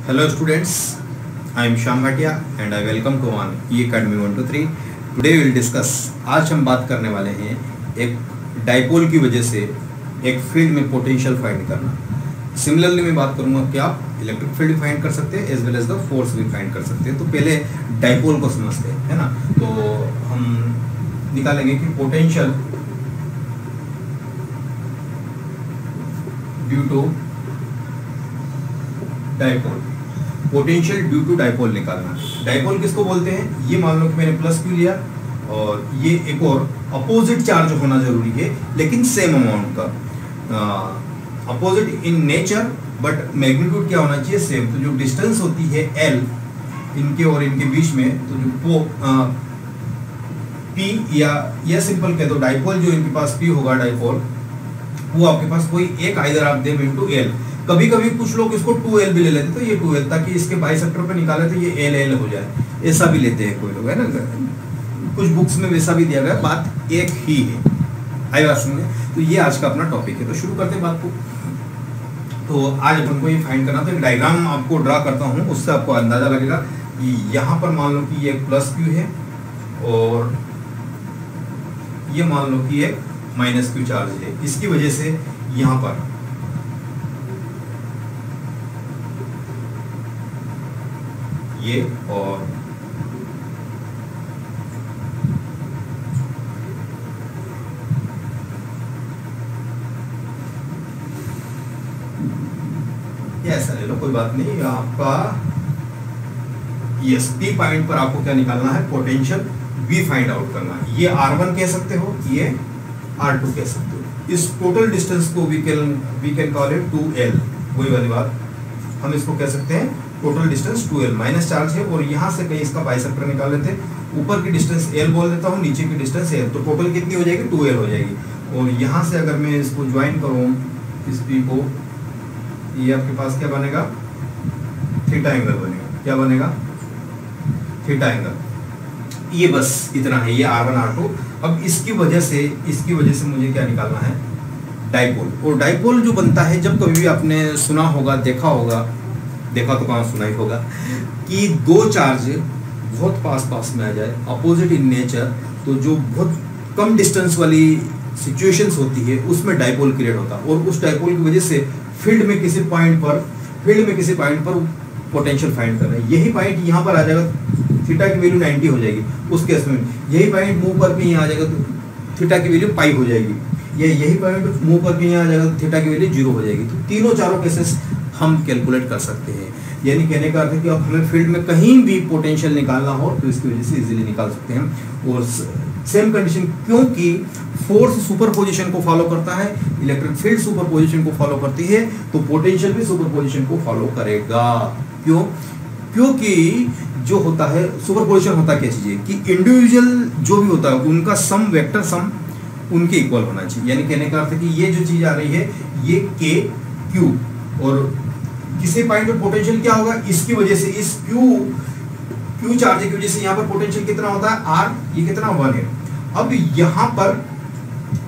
Hello students, I am Shyam Bhatia and I welcome to on E-Academy 1 to 3. Today we will discuss, आज हम बात करने वाले हैं एक डाइपोल की वजह से एक फील्ड में पोटेंशियल फाइंड करना। सिमिलरली मैं बात करूंगा कि आप इलेक्ट्रिक फील्ड फाइंड कर सकते हैं as well as the force भी फाइंड कर सकते हैं। तो पहले डाइपोल को समझते हैं, है ना। तो हम निकालेंगे कि potential due to dipole, potential due to dipole निकालना। डाइपोल किसको बोलते हैं? ये मान लो कि मैंने प्लस क्यू लिया और ये एक और अपोजिट चार्ज होना जरूरी है लेकिन सेम अमाउंट का, opposite in nature but magnitude क्या होना चाहिए? सेम। तो जो डिस्टेंस होती है एल इनके और इनके बीच में, तो जो पी या सिंपल कह दो डाइपोल, जो इनके पास पी होगा डाइपोल, वो आपके पास कोई एक आइदर आप देम इनटू एल। कभी कभी कुछ लोग इसको 2L भी ले लेते, तो ये 2L ताकि इसके बाइसेक्टर पे निकाले तो ये L हो जाए, ऐसा भी लेते हैं कोई लोग, है ना। कुछ बुक्स में वैसा भी दिया गया, बात एक ही है। आई बात समझे? तो ये आज का अपना टॉपिक है, तो शुरू करते हैं बात को। तो आज अपन को ये फाइंड करना, तो एक डायग्राम आपको ड्रा करता हूँ, उससे आपको अंदाजा लगेगा कि यहाँ पर मान लो कि ये प्लस क्यू है और ये मान लो कि एक माइनस क्यू चार्ज है। इसकी वजह से यहाँ पर ये और ये ऐसा ले लो, कोई बात नहीं। आपका यस पी पॉइंट पर आपको क्या निकालना है? पोटेंशियल V फाइंड आउट करना है। ये R1 कह सकते हो, ये R2 कह सकते हो। इस टोटल डिस्टेंस को we can call it 2L। वही वाली बात, हम इसको कह सकते हैं total distance 2L। Minus charge है और यहाँ से कहीं इसका बाइसेक्टर निकाल लेते हैं। ऊपर की डिस्टेंस L बोल देता हूँ, नीचे की डिस्टेंस L, तो टोटल कितनी हो जाएगी? 2L हो जाएगी। और यहाँ से अगर मैं इसको ज्वाइन करूँ इस P को, ये आपके पास क्या बनेगा? थीटा एंगल बनेगा। क्या बनेगा? Theta angle. ये बस इतना है, ये R1 R2। अब इसकी वजह से मुझे क्या निकालना है? डाइपोल। और डाइपोल जो बनता है, जब कभी भी आपने सुना होगा, देखा तो कहाँ सुना ही होगा, कि दो चार्ज बहुत पास में आ जाए, अपोजिट इन नेचर, तो जो बहुत कम डिस्टेंस वाली सिचुएशंस होती है उसमें डाइपोल क्रिएट होता है। और उस डाइपोल की वजह से फील्ड में किसी पॉइंट पर पोटेंशियल फाइंड करना है। यही पॉइंट यहाँ पर आ जाएगा, थीटा की वैल्यू 90 हो जाएगी उस केस में। यही पॉइंट मूव करके यहाँ आ जाएगा तो थीटा की वैल्यू पाई हो जाएगी। यही पॉइंट मूव करके यहाँ आ जाएगा तो थीटा की वैल्यू 0 हो जाएगी। तो तीनों चारों केसेस हम कैलकुलेट कर सकते हैं। यानी कहने का अर्थ है कि अब हमें फील्ड में कहीं भी पोटेंशियल निकालना हो तो इसकी वजह से इजीली निकाल सकते हैं। और सेम कंडीशन, क्योंकि फोर्स सुपरपोजिशन को फॉलो करता है, इलेक्ट्रिक फील्ड सुपरपोजिशन को फॉलो करती है, तो पोटेंशियल भी सुपरपोजिशन को फॉलो करेगा। क्यों? क्योंकि जो होता है सुपरपोजिशन होता क्या चीज है कि इंडिविजुअल जो भी होता है उनका सम, वेक्टर सम उनके इक्वल होना चाहिए। यानी कहने का अर्थ है कि ये जो चीज आ रही है ये K Q, और किसी पॉइंट पर पोटेंशियल क्या होगा? इसकी वजह से, इस Q चार्ज की वजह से यहाँ पर पोटेंशियल कितना होता है? R। ये कितना? 1 है। अब यहाँ पर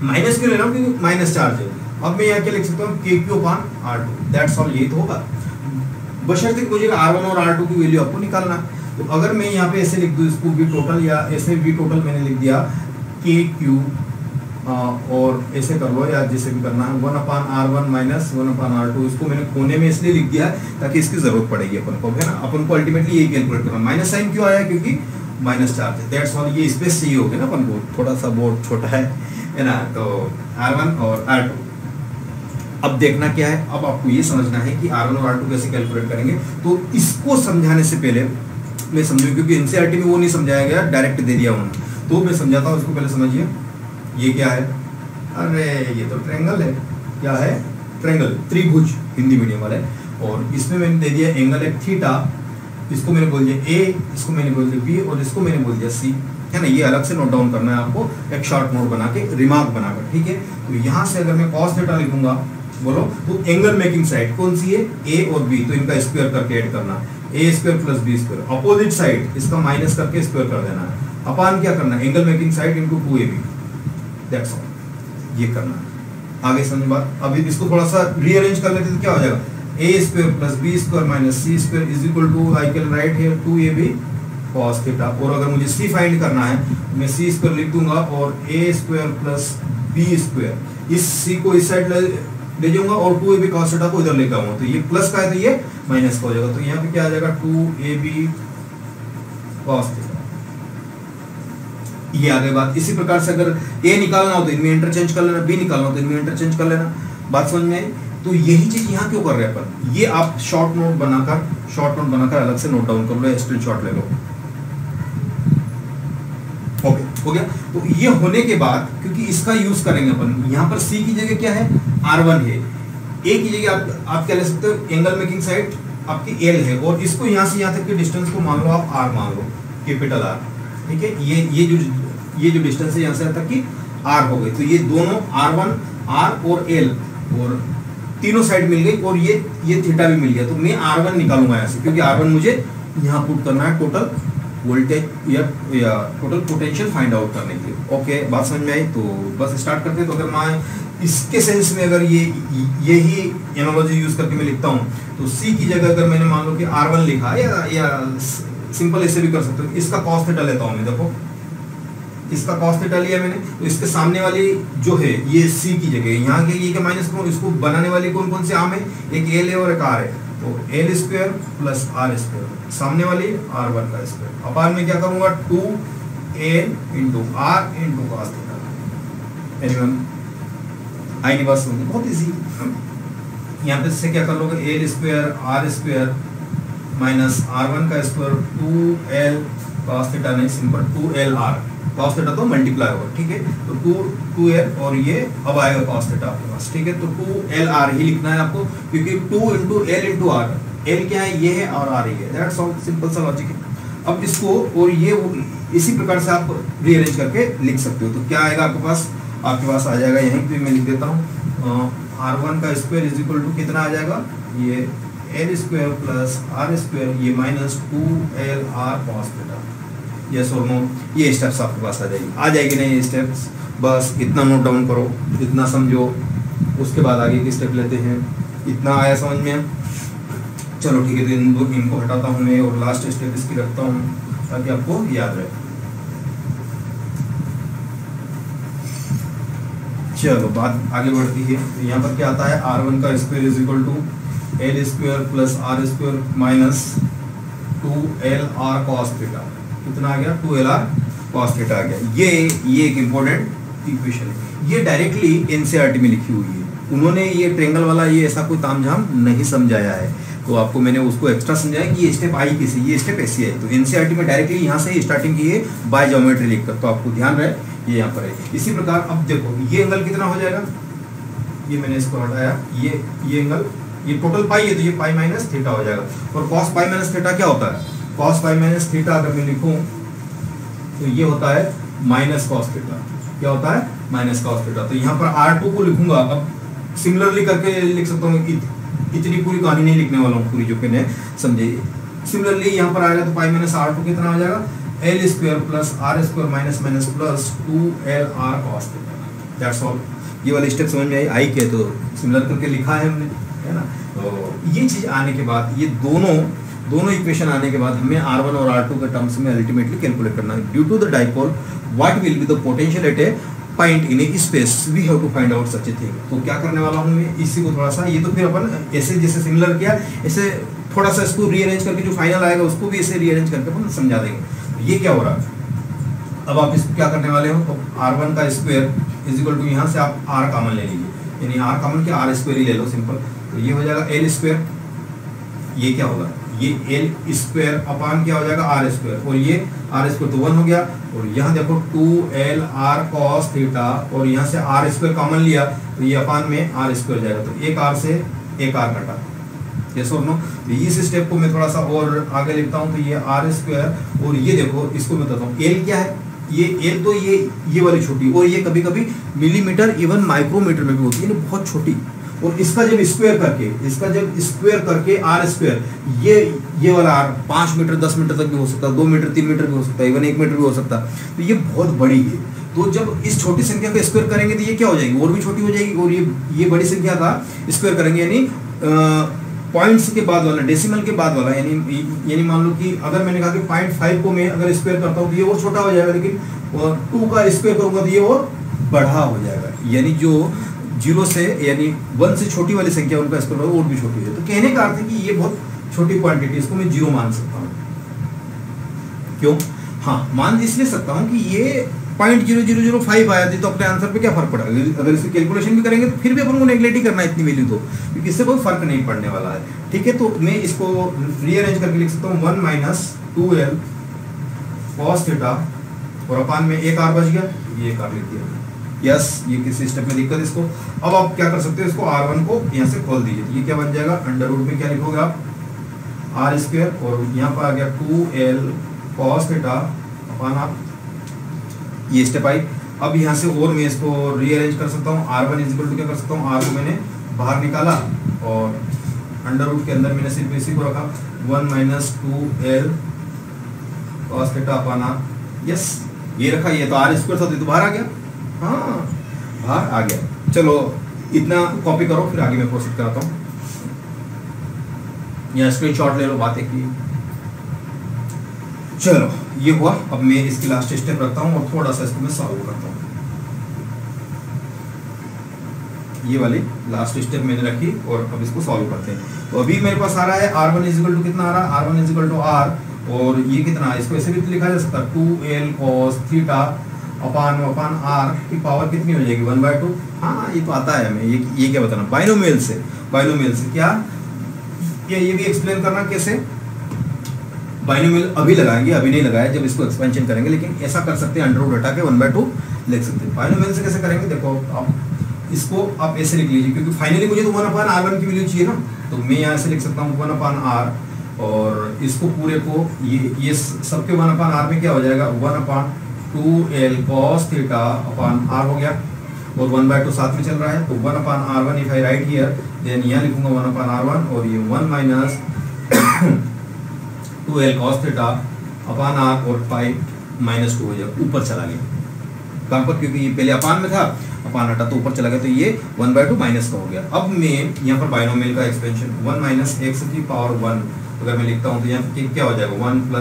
माइनस क्यों ले रहा हूँ? क्योंकि माइनस चार्ज है। अब मैं यहाँ क्या लिख सकता हूँ? KQ/R2। That's all. यही तो होगा, बशर्ते मुझे R1 और R2 की वैल्यू आपको निकालना। तो अगर मैं यहाँ पे ऐसे लिख दूँ इसको V टोटल, या ऐसे V टोटल मैंने लिख दिया KQ, और ऐसे कर लो या जैसे भी करना है 1/R1 माइनस 1/R2। इसको मैंने कोने में इसलिए लिख दिया ताकि इसकी जरूरत पड़ेगी अपन को, है ना। अपन को अल्टीमेटली यही कैलकुलेट करना। माइनस साइन क्यों आया? क्योंकि माइनस चार्ज है। That's all. ये स्पेस चाहिए होगी ना अपन को, थोड़ा सा बोर्ड छोटा है ना। तो R1 और R2। अब देखना क्या है, अब आपको ये समझना है कि R1 और R2 कैसे कैलकुलेट करेंगे। तो इसको समझाने से पहले मैं समझूँ, क्योंकि एनसीईआरटी में वो नहीं समझाया गया, डायरेक्ट दे दिया उन्होंने, तो मैं समझाता हूँ। इसको पहले समझिए। ये क्या है? अरे ये तो ट्रायंगल है। क्या है? ट्रायंगल, त्रिभुज हिंदी मीडियम वाले। और इसमें मैंने दे दिया एंगल एक थीटा, इसको मैंने बोल दिया A, इसको मैंने बोल दिया B, और इसको मैंने बोल दिया C, है ना। ये अलग से नोट डाउन करना है आपको, एक शॉर्ट नोट बना के, रिमार्क बनाकर, ठीक है। तो यहाँ से अगर मैं cos थीटा लिखूंगा, बोलो, तो एंगल मेकिंग साइड कौन सी है? A और B, तो इनका स्क्वायर करके ऐड करना, A² + B²। अपोजिट साइड इसका माइनस करके स्क्वायर कर देना है। अपान क्या करना है? Angle making side into 2AB। That's all. ये करना है। आगे समझ बात। अभी इसको थोड़ा सा रीअरेंज कर लेते तो क्या हो जाएगा? A square plus B square minus C square is equal to I can write here 2ab cos theta. और अगर मुझे c फाइंड करना है मैं c स्क्वायर लिख दूंगा और a square plus b square, इस c को इस साइड ले जाऊंगा और 2ab cos थीटा को इधर लेकर आऊंगा, तो ये प्लस का है तो ये माइनस का हो जाएगा। तो यहाँ पे क्या आ जाएगा 2ab cos थीटा। ये आगे बात। इसी प्रकार से अगर a निकालना हो तो इनमें इंटरचेंज कर लेना, b निकालना हो तो इनमें इंटरचेंज कर लेना। बात समझ में आई? तो यही चीज यहाँ क्यों कर रहे हैं अपन, ये आप शॉर्ट नोट बनाकर अलग से नोट डाउन कर लो, स्क्रीनशॉट ले लो। ओके, हो गया। तो ये होने के बाद क्योंकि इसका यूज करेंगे अपन, यहाँ पर c की जगह क्या है r1 है, a की जगह आप क्या ले सकते हो, एंगल मेकिंग साइड आपकी l है, और इसको यहाँ से यहाँ तक के डिस्टेंस को मान लो आप r मान लो, कैपिटल R, ठीक है। ये जो डिस्टेंस है यहाँ से यहाँ तक की r हो गई। तो ये दोनों r1 r और l और तीनों साइड मिल गई, और ये थीटा भी मिल गया। तो मैं r1 निकालूंगा यहाँ से, क्योंकि r1 मुझे यहाँ पुट करना है टोटल वोल्टेज या टोटल पोटेंशियल फाइंड आउट करने के लिए। ओके, बात समझ में आई? तो बस स्टार्ट करते हैं। तो अगर मैं इसके सेंस में अगर यही एनालॉजी यूज करके मैं लिखता हूँ, तो c की जगह अगर मैंने मान लो कि r1 लिखा या सिंपल ऐसे भी कर सकते हो, इसका cos थीटा लेता हूँ मैं। देखो इसका cos थीटा लिया मैंने, तो इसके सामने वाली जो है ये c की जगह, यहाँ के ये क्या माइनस करूँ, इसको बनाने वाली कौन कौन से आम है, एक l है और एक r है। तो l square plus r square, सामने वाली r1 का स्क्वायर, अपान में क्या करूंगा 2l into r into cos theta. Anyone I नहीं बात समझ? बहुत इजी। यहाँ पे से क्या कर लोगे, l square r square minus r1 का स्क्वायर 2l cos थीटा, नहीं सिंपल 2lr cos थीटा तो मल्टीप्लाई होगा, ठीक है। तो 2l और ये अब आएगा cos थीटा आपके पास, ठीक है। तो 2lr ही लिखना है आपको, क्योंकि 2 into l into r, l क्या है ये है और r ही है, दैट्स ऑल, सिंपल सा लॉजिक है। अब इसको और ये इसी प्रकार से आप रीअरेंज करके लिख सकते हो। तो क्या आएगा आपके पास आ जाएगा, यहीं पे मैं लिख देता हूँ, r1 का स्क्वायर इज इक्वल टू कितना आ जाएगा, ये l square plus r square, ये minus 2lr cos theta. Yes और नो, ये स्टेप्स आपके पास आ जाएगी नहीं ये स्टेप्स, बस इतना नोट डाउन करो, इतना समझो, उसके बाद आगे की स्टेप लेते हैं। इतना आया समझ में? चलो ठीक है, तो इनको हटाता हूँ मैं और लास्ट स्टेप इसकी रखता हूँ ताकि आपको याद रहे। चलो बात आगे बढ़ती है। तो यहाँ पर क्या आता है, r1 का square is equal to l square plus r square minus 2lr cos theta. कितना आ गया, 2lr cos थीटा आ गया। ये एक इम्पोर्टेंट इक्वेशन है, ये डायरेक्टली एनसीईआरटी में लिखी हुई है। उन्होंने ये ट्रायंगल वाला ये ऐसा कोई तामझाम नहीं समझाया है, तो आपको मैंने उसको एक्स्ट्रा समझाया कि ये स्टेप आई कैसे, ये स्टेप ऐसी है। तो एनसीईआरटी में डायरेक्टली यहाँ से स्टार्टिंग की है बाय ज्योमेट्री लिखकर, तो आपको ध्यान रहे ये यहाँ पर है। इसी प्रकार अब देखो ये एंगल कितना हो जाएगा, ये मैंने इसको हटाया, ये एंगल, ये टोटल पाई है तो ये पाई माइनस थीटा हो जाएगा। और कॉस पाई माइनस थीटा क्या होता है, कॉस पाई माइनस थीटा अगर मैं लिखूं तो ये होता है माइनस कॉस थीटा। क्या होता है, माइनस कॉस थीटा। तो यहाँ पर r2 को लिखूंगा, अब सिमिलरली करके लिख सकता हूँ, इतनी पूरी कहानी नहीं लिखने वाला हूँ पूरी, जो कि मैं समझे। सिमिलरली यहाँ पर आएगा तो पाई माइनस r2 कितना हो जाएगा, l square plus r square minus minus plus 2lr cos theta. That's all. ये वाली स्टेप समझ में आई के, तो सिमिलर करके लिखा है हमने, है ना। तो ये चीज आने के बाद, ये दोनों इक्वेशन आने के बाद हमें r1 और r2 के टर्म्स में अल्टीमेटली कैलकुलेट करना है। Due to the dipole what will be the potential at a point in a space, we have to find out such a thing. तो क्या करने वाला हूँ मैं, इसी को थोड़ा सा, ये तो फिर अपन ऐसे जैसे सिमिलर किया, ऐसे थोड़ा सा इसको रीअरेंज करके जो फाइनल आएगा उसको भी ऐसे रीअरेंज करके अपन समझा देंगे। ये क्या हो रहा है, अब आप इसको क्या करने वाले हो, तो r1 का स्क्वायर इज इक्वल टू, यहाँ से आप r कॉमन ले लीजिए, यानी r कॉमन क्या, r स्क्वायर ही ले लो सिंपल। तो ये हो जाएगा l स्क्वायर, ये क्या होगा, ये l स्क्वायर अपान क्या हो जाएगा, r स्क्वायर, और ये r स्क्वायर तो 1 हो गया। और यहाँ देखो 2lr cos थीटा, और यहाँ से r स्क्वायर कॉमन लिया तो ये अपान में r स्क्वायर जाएगा, तो एक r से एक r कटा। यस और नो। तो इस स्टेप को मैं थोड़ा सा और आगे लिखता हूँ, तो ये r स्क्वायर, और ये देखो इसको मैं बताता हूँ, l क्या है, ये l तो ये वाली छोटी, और ये कभी कभी मिलीमीटर इवन माइक्रोमीटर में भी होती है, बहुत छोटी। और इसका जब स्क्वायर करके r स्क्वायर, ये वाला r 5 मीटर 10 मीटर तक भी हो सकता है, 2 मीटर 3 मीटर भी हो सकता है, इवन 1 मीटर भी हो सकता है। तो ये बहुत बड़ी है। तो जब इस छोटी संख्या का स्क्वायर करेंगे तो ये क्या हो जाएगी, और भी छोटी हो जाएगी, और ये बड़ी संख्या का स्क्वायर करेंगे, यानी पॉइंट्स के बाद वाला, डेसिमल के बाद वाला, यानी मान लो कि अगर मैंने कहा कि 0.5 को मैं अगर स्क्वायर करता हूँ तो ये और छोटा हो जाएगा, लेकिन 2 का स्क्वायर करूंगा तो ये और बड़ा हो जाएगा। यानी जो 0 से यानी 1 से छोटी वाली संख्या उनका स्क्वायर और भी छोटी है। तो कहने का अर्थ है कि ये बहुत छोटी क्वांटिटी, इसको मैं 0 मान सकता हूँ। क्यों? हाँ, मान इसलिए सकता हूँ कि ये 0.0005 आया थी, तो अपने आंसर पे क्या फर्क पड़ा? अगर इसकी कैलकुलेशन भी करेंगे तो फिर भी अपन को नेगलेक्ट ही करना है इतनी वैल्यू को, क्योंकि इससे कोई फर्क नहीं पड़ने वाला है। ठीक है, तो मैं इसको रीअरेंज करके लिख सकता हूँ 1 - 2l cos थीटा, और अपान में एक r बच गया, ये एक r लिख दिया। यस, ये किसी स्टेप में दिक्कत इसको। अब आप क्या कर सकते हो, इसको r1 को यहाँ से खोल दीजिए, तो ये क्या बन जाएगा, अंडर रूट में क्या लिखोगे आप, r स्क्वायर, और यहाँ पर आ गया 2l cos theta upon r, ये स्टेप आई। अब यहाँ से और मैं इसको रीअरेंज कर सकता हूँ, r1 इक्वल टू क्या कर सकता हूँ, r को मैंने बाहर निकाला और अंडर रूट के अंदर मैंने सिर्फ इसी को रखा, 1 - 2l cos theta upon r। Yes, ये रखा, ये तो r स्क्वायर था, तो बाहर आ गया। हाँ, बाहर आ गया। चलो इतना कॉपी करो, फिर आगे मैं प्रोसीड कराता हूँ। यहाँ स्क्रीनशॉट ले लो, बात एक ही। चलो ये हुआ। अब मैं इसकी लास्ट स्टेप रखता हूँ और थोड़ा सा इसको मैं सॉल्व करता हूँ। ये वाली लास्ट स्टेप मैंने रखी और अब इसको सॉल्व करते हैं। तो अभी मेरे पास आ रहा है r1 इक्वल टू कितना आ रहा है, r1 इक्वल टू r, और ये कितना, इसको ऐसे भी तो लिखा जा सकता है 2l cos theta upon r की पावर कितनी हो जाएगी, 1/2। हाँ, ये तो आता है हमें। ये क्या बताना, बाइनोमियल से क्या, ये भी एक्सप्लेन करना कैसे। बाइनोमियल अभी लगाएंगे, अभी नहीं लगाया, जब इसको एक्सपेंशन करेंगे, लेकिन ऐसा कर सकते हैं, अंडर रूट हटा के 1/2 लिख सकते हैं। बाइनोमियल से कैसे करेंगे, देखो आप इसको आप ऐसे लिख लीजिए, क्योंकि फाइनली मुझे तो 1/r1 की वैल्यू चाहिए ना, तो मैं यहाँ से लिख सकता हूँ 1/r, और इसको पूरे को ये सबके 1/r में क्या हो जाएगा, 1/2l cos theta upon r हो गया, और 1/2 साथ में चल रहा है, तो 1/r1 if I write here, then यहाँ लिखूंगा 1/r1, और ये 1 - 2l cos theta upon r, और 5 - 2 हो जाएगा, ऊपर चला गया कहाँ पर, क्योंकि ये पहले अपान में था, अपान हटा तो ऊपर चला गया, तो ये 1/2 माइनस का हो गया। अब मैं यहाँ पर बाइनोमियल का एक्सपेंशन 1 - x की पावर 1 अगर मैं लिखता हूँ, तो यहाँ पर क्या हो जाएगा, 1 +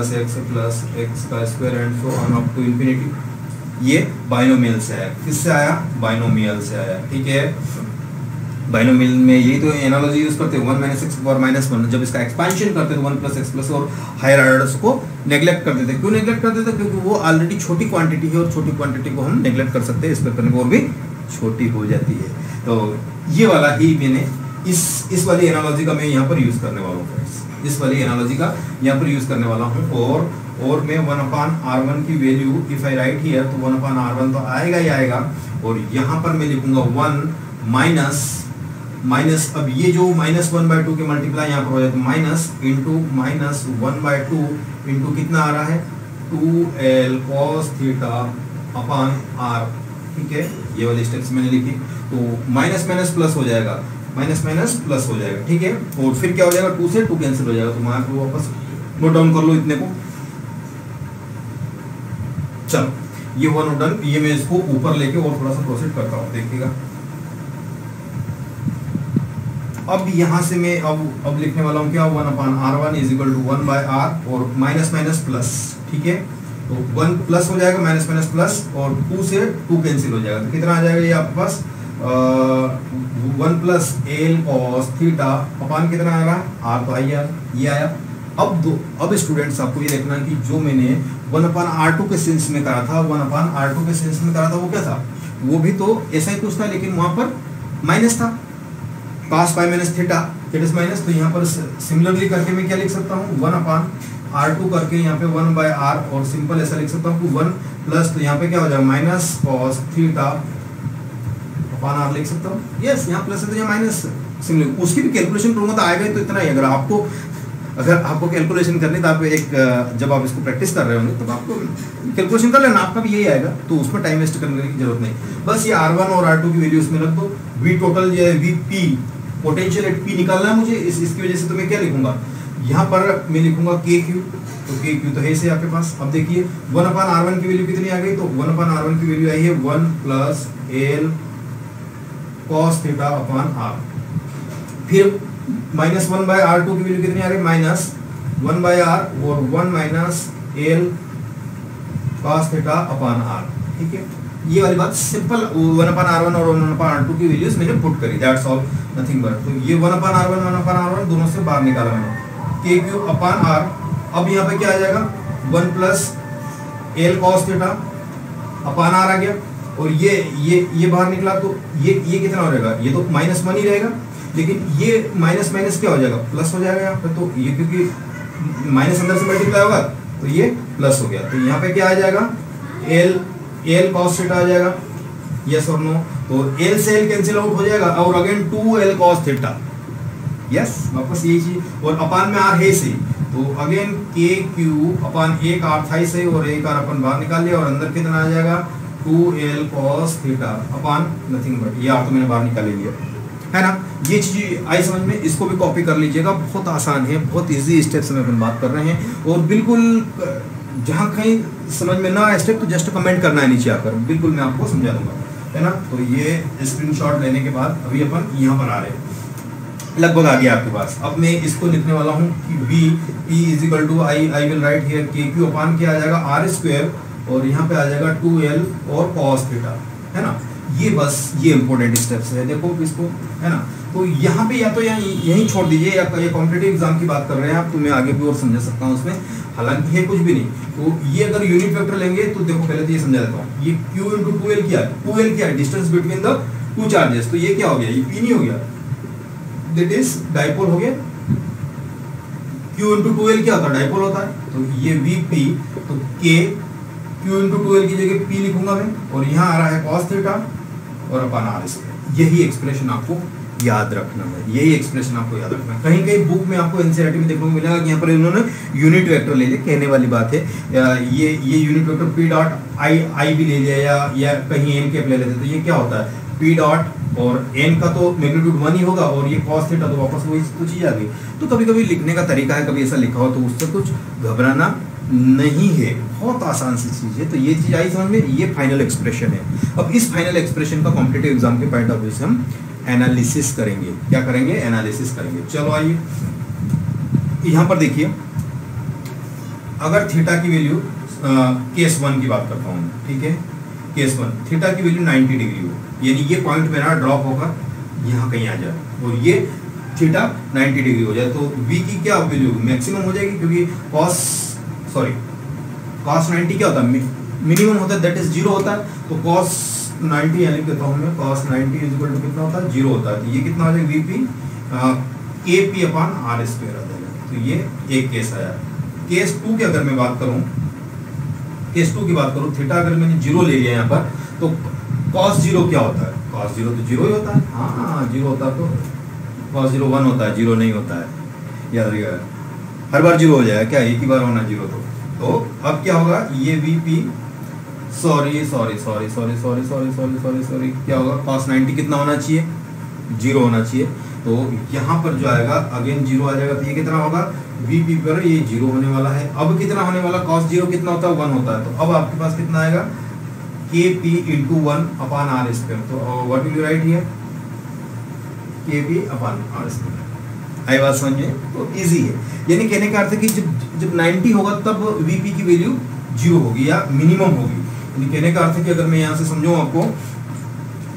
x का square and so on up to infinity. ये बाइनोमियल से आया। किससे आया, बाइनोमियल से आया। ठीक है, बाइनोमियल में यही तो एनालॉजी यूज करते हैं, 1 - x की पावर -1। जब इसका एक्सपेंशन करते हैं तो 1 + x+ और हायर ऑर्डर्स को नेग्लेक्ट कर देते हैं। क्यों नेग्लेक्ट कर देते हैं, क्योंकि वो ऑलरेडी छोटी क्वांटिटी है, और छोटी क्वांटिटी को हम नेग्लेक्ट कर सकते हैं, इस पर करने को और भी छोटी हो जाती है। तो ये वाला ही मैंने इस वाली एनालॉजी का मैं यहाँ पर यूज करने वाला हूँ, इस वाली एनालॉजी का यहाँ पर यूज करने वाला हूँ। और मैं 1/r1 की value if I write here, तो 1/r1 तो आएगा ही आएगा, और यहाँ पर मैं लिखूंगा 1 माइनस, अब ये जो -1/2 के मल्टीप्लाई यहाँ पर हो जाए, तो माइनस इंटू -1/2 इंटू कितना आ रहा है, 2l cos theta upon r। ठीक है, ये वाली स्टेप्स मैंने लिखी, तो माइनस प्लस हो जाएगा, माइनस प्लस हो जाएगा। ठीक है, और फिर क्या हो जाएगा, 2 से 2 कैंसिल हो जाएगा, तो मार्क को वापस नोट डाउन कर लो इतने को। चलो ये हुआ नोट डाउन। ये मैं इसको ऊपर लेके और थोड़ा सा प्रोसीड करता हूँ, देखिएगा। अब यहाँ से मैं अब लिखने वाला हूँ क्या, 1/r1 इक्वल टू 1/r, और माइनस प्लस। ठीक है, तो 1 प्लस हो जाएगा, माइनस प्लस, और 2 से 2 कैंसिल हो जाएगा, तो कितना आ जाएगा ये आपके पास, 1 + l cos थीटा अपान कितना आ रहा है, r तो आई, ये आया। अब स्टूडेंट्स आपको ये देखना है कि जो मैंने 1/r2 के सेंस में करा था, 1/r2 के सेंस में करा था, वो क्या था, वो भी तो ऐसा ही कुछ था, लेकिन वहां पर माइनस था, cos π - थीटा इज माइनस। तो यहाँ पर सिमिलरली करके मैं क्या लिख सकता हूँ, 1/r2 करके यहाँ पे 1/r, और सिंपल ऐसा लिख सकता हूँ कि 1 प्लस, तो यहाँ पे क्या हो जाएगा, minus cos theta upon r लिख सकता हूँ। यस, यहाँ प्लस है तो यहाँ माइनस। सिमिलर उसकी भी कैलकुलेशन करूँगा तो आएगा ही, तो इतना ही। अगर आपको कैलकुलेशन करनी, तो आप जब आप इसको प्रैक्टिस कर रहे होंगे तो आपको कैलकुलेशन कर लेना, आपका भी यही आएगा, तो उसमें टाइम वेस्ट करने की जरूरत नहीं। बस ये r1 और r2 की वैल्यू इसमें रख दो। v टोटल जो है Vp पोटेंशियल एट P निकालना है मुझे, इसकी वजह से तो मैं क्या लिखूंगा, यहाँ पर मैं लिखूंगा KQ, तो KQ तो है से आपके पास। अब देखिए 1/r1 की वैल्यू कितनी आ गई, तो 1/r1 की वैल्यू आई है 1 + l cos theta upon r। फिर -1/r2 की वैल्यू कितनी आ रही है, -1/r और 1 minus L cos theta upon r। ठीक है, ये वाली बात सिंपल 1/r1 और 1/r2 की वैल्यूज मैंने पुट करी, दैट्स ऑल, नथिंग बट। तो ये 1/r1 1/r1 दोनों से बाहर निकाला मैंने, k³ अपॉन r। अब यहाँ पे क्या आ जाएगा, 1 plus L cos theta upon r आ गया, और ये बाहर निकला, तो ये कितना हो जाएगा, ये तो -1 ही रहेगा, लेकिन ये माइनस माइनस क्या हो जाएगा, प्लस हो जाएगा यहाँ पे। तो ये क्योंकि माइनस अंदर से मल्टीप्लाई होगा तो ये प्लस हो गया, तो यहाँ पे क्या आ जाएगा, एल cos थीटा आ जाएगा, यस और नो। तो एल से एल कैंसिल आउट हो जाएगा, और again 2l cos theta, yes, वापस यही चीज, और अपान में r है से, तो अगेन k³ अपान एक r था से, और एक r अपन बाहर निकाल लिया, और अंदर कितना आ जाएगा, 2l cos theta upon nothing but, ये r तो मैंने बाहर निकाल लिया, है ना। ये चीज आई समझ में, इसको भी कॉपी कर लीजिएगा, बहुत आसान है, बहुत इजी स्टेप्स में अपन बात कर रहे हैं, और बिल्कुल जहाँ कहीं समझ में ना आए स्टेप तो जस्ट कमेंट करना है नीचे आकर, बिल्कुल मैं आपको समझा दूंगा, है ना। तो ये स्क्रीनशॉट लेने के बाद अभी अपन यहाँ पर आ रहे हैं, लगभग आ गया आपके पास। अब मैं इसको लिखने वाला हूँ कि v p = I will write here k³ अपान क्या आ जाएगा, r², और यहाँ पे आ जाएगा 2l और cos थीटा, है ना। ये बस ये इंपॉर्टेंट स्टेप्स है, देखो इसको, है ना। तो यहाँ पे या तो यहीं छोड़ दीजिए, या कॉम्पिटिटिव एग्जाम की बात कर रहे हैं आप, तो मैं आगे भी और समझा सकता हूँ उसमें, हालांकि है कुछ भी नहीं। तो ये अगर यूनिट वेक्टर लेंगे तो देखो, पहले तो ये समझा देता हूँ, ये q × 2l क्या है, 2l क्या है, distance between the two charges, तो ये क्या हो गया, ये p नहीं हो गया, दैट इज डाइपोल हो गया। q × 2l क्या होता है, डाइपोल होता है, तो ये vp, तो k q × 2l की जगह p लिखूंगा मैं, और यहाँ आ रहा है cos थीटा और अपान r²। यही एक्सप्रेशन आपको याद रखना है, यही एक्सप्रेशन आपको याद रखना है। कहीं कहीं बुक में आपको एनसीईआरटी में देखने को मिलेगा कि यहाँ पर इन्होंने यूनिट वेक्टर ले लिया, कहने वाली बात है, ये unit vector p dot I भी ले लिया, या कहीं n कैप ले लेते, तो ये क्या होता है, p डॉट और n का तो मैग्नीट्यूड 1 ही होगा, और ये cos थीटा तो वापस वही कुछ चीज आ गई। तो कभी कभी लिखने का तरीका है, कभी ऐसा लिखा हो तो उससे कुछ घबराना नहीं है, बहुत आसान सी चीज है। तो ये चीज आई समझ में, ये फाइनल एक्सप्रेशन है। अब इस फाइनल एक्सप्रेशन का कॉम्पिटिटिव एग्जाम के पॉइंट ऑफ व्यू से हम एनालिसिस करेंगे, क्या करेंगे, एनालिसिस करेंगे। चलो आइए, यहाँ पर देखिए, अगर थीटा की वैल्यू केस 1 की बात करता हूँ, ठीक है, केस 1 थीटा की वैल्यू 90 डिग्री हो, यानी ये पॉइंट मेरा ड्रॉप होकर यहाँ कहीं आ जाए, और ये थीटा 90 डिग्री हो जाए, तो v की क्या वैल्यू मैक्सिमम हो जाएगी, क्योंकि cos 90 क्या होता है, मिनिमम होता है, दैट इज 0 होता है। तो cos 90 यानी कहता हूँ मैं, cos 90 = कितना होता है, 0 होता है। तो ये कितना हो जाएगा, vp kp अपान r² आ जाएगा। तो ये एक केस आया। केस 2 की अगर मैं बात करूँ, केस 2 की बात करूँ, थीटा अगर मैंने 0 ले लिया यहाँ पर, तो cos 0 क्या होता है, cos 0 तो 0 ही होता है, हाँ 0 होता है, तो cos 0 1 होता है, 0 नहीं होता है, याद रखिएगा, हर बार 0 हो जाएगा क्या, एक ही बार होना 0। तो अब क्या होगा, ये vp सॉरी क्या होगा, cos 90 कितना होना चाहिए, 0 होना चाहिए। तो यहाँ पर जो आएगा अगेन 0 आ जाएगा, तो ये कितना होगा, vp पर ये 0 होने वाला है। अब कितना होने वाला, cos 0 कितना होता है, 1 होता है। तो अब आपके पास कितना आएगा, kp × 1 अपान r²। तो what will you right here, kp upon r²। आई बात समझ में, तो इजी है। यानी कहने का अर्थ है कि जब 90 होगा तब vp की वैल्यू 0 होगी या मिनिमम होगी। यानी कहने का अर्थ है कि अगर मैं यहाँ से समझूँ आपको,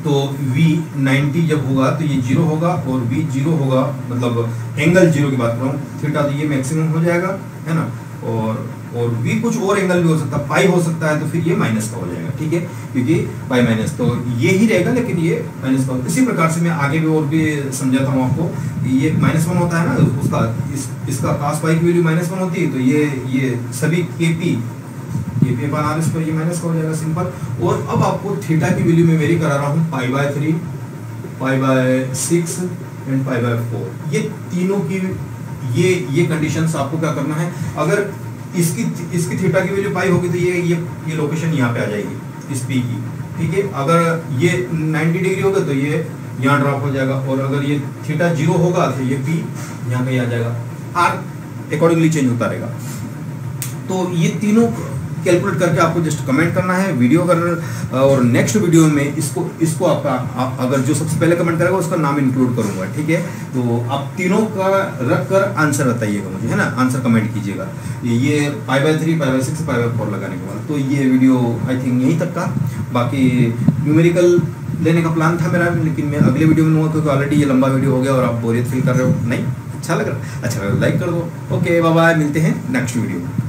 तो v 90 जब होगा तो ये 0 होगा, और v 0 होगा, मतलब एंगल 0 की बात कर रहा हूँ, थीटा, तो ये मैक्सिमम हो जाएगा, है ना। और v कुछ और एंगल भी हो सकता है, पाई हो सकता है, तो फिर ये माइनस का हो जाएगा, ठीक है, क्योंकि पाई माइनस, तो ये ही रहेगा, लेकिन ये माइनस का। इसी प्रकार से मैं आगे भी और भी समझाता हूँ आपको। ये -1 होता है ना, उसका इसका cos पाई की वैल्यू -1 होती है, तो ये सभी kp अपान r² ये माइनस का हो जाएगा, सिंपल। और अब आपको थीटा की वैल्यू में वेरी करा रहा हूँ, π/3, π/6 एंड π/4। ये तीनों की ये कंडीशंस आपको क्या करना है। अगर इसकी थीटा की वैल्यू पाई होगी तो ये लोकेशन यहाँ पे आ जाएगी, इस p की, ठीक है। अगर ये 90 डिग्री होगा तो ये यहाँ ड्रॉप हो जाएगा, और अगर ये थीटा 0 होगा तो ये p यहाँ कहीं आ जाएगा, r अकॉर्डिंगली चेंज होता रहेगा। तो ये तीनों कैलकुलेट करके आपको जस्ट कमेंट करना है वीडियो अगर, और नेक्स्ट वीडियो में इसको आपका अगर जो सबसे पहले कमेंट करेगा उसका नाम इंक्लूड करूंगा, ठीक है। तो आप तीनों का रख कर आंसर बताइएगा मुझे, है ना, आंसर कमेंट कीजिएगा। ये π/3 π/6 π/4 लगाने के बाद। तो ये वीडियो आई थिंक यहीं तक का, बाकी न्यूमेरिकल लेने का प्लान था मेरा, लेकिन मैं अगले वीडियो में लूँगा क्योंकि ऑलरेडी ये लंबा वीडियो हो गया और आप बोरियत फील कर रहे हो। नहीं अच्छा लग रहा, अच्छा लाइक कर दो। ओके बाय बाय, मिलते हैं नेक्स्ट वीडियो में।